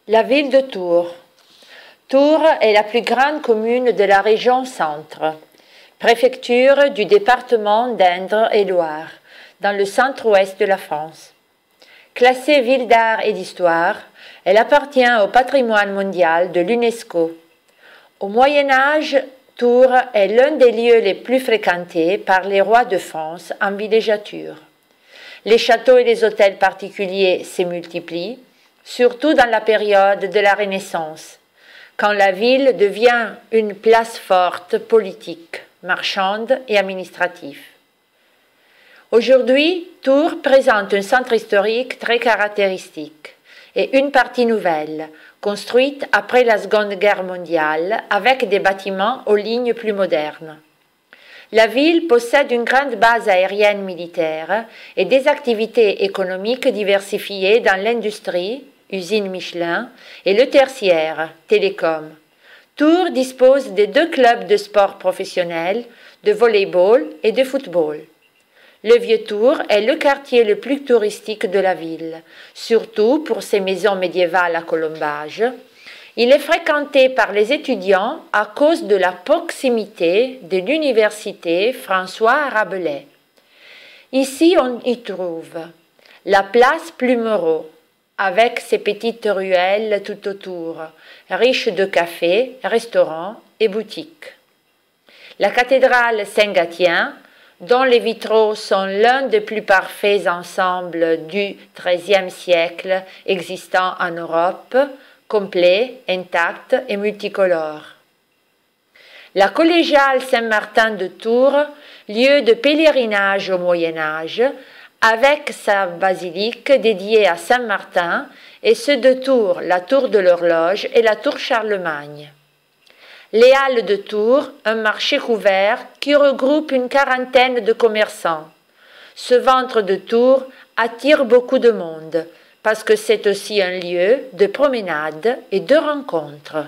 La ville de Tours. Tours est la plus grande commune de la région Centre, préfecture du département d'Indre et Loire, dans le centre-ouest de la France. Classée ville d'art et d'histoire, elle appartient au patrimoine mondial de l'UNESCO. Au Moyen Âge, Tours est l'un des lieux les plus fréquentés par les rois de France en villégiature. Les châteaux et les hôtels particuliers se multiplient, surtout dans la période de la Renaissance, quand la ville devient une place forte politique, marchande et administrative. Aujourd'hui, Tours présente un centre historique très caractéristique et une partie nouvelle, construite après la Seconde Guerre mondiale avec des bâtiments aux lignes plus modernes. La ville possède une grande base aérienne militaire et des activités économiques diversifiées dans l'industrie, usine Michelin, et le tertiaire, télécom. Tours dispose de 2 clubs de sport professionnels, de volley-ball et de football. Le Vieux-Tours est le quartier le plus touristique de la ville, surtout pour ses maisons médiévales à colombage. Il est fréquenté par les étudiants à cause de la proximité de l'université François Rabelais. Ici, on y trouve la place Plumereau, avec ses petites ruelles tout autour, riches de cafés, restaurants et boutiques. La cathédrale Saint-Gatien, dont les vitraux sont l'un des plus parfaits ensembles du XIIIe siècle existant en Europe, complet, intact et multicolore. La collégiale Saint-Martin de Tours, lieu de pèlerinage au Moyen Âge, avec sa basilique dédiée à Saint-Martin, et ceux de Tours, la tour de l'horloge et la tour Charlemagne. Les Halles de Tours, un marché couvert qui regroupe une quarantaine de commerçants. Ce ventre de Tours attire beaucoup de monde, parce que c'est aussi un lieu de promenade et de rencontre.